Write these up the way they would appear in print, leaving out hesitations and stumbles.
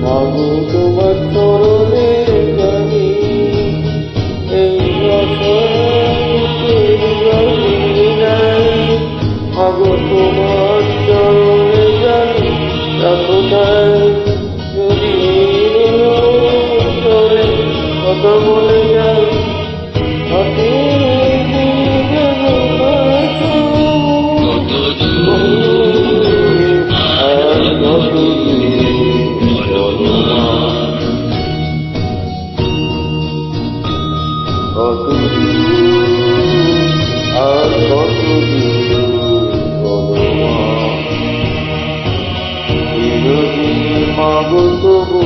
মাগো তোমার চরণে জানি এই মাগো তোমার চরণে জানি রাখোটাই যদি চলে কথা বলে যাই হাতে আর কত চিরদিন মাগো তবু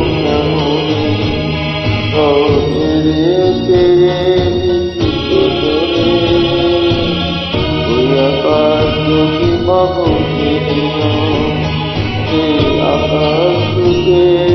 আকাশ যদি মাগো আকাশ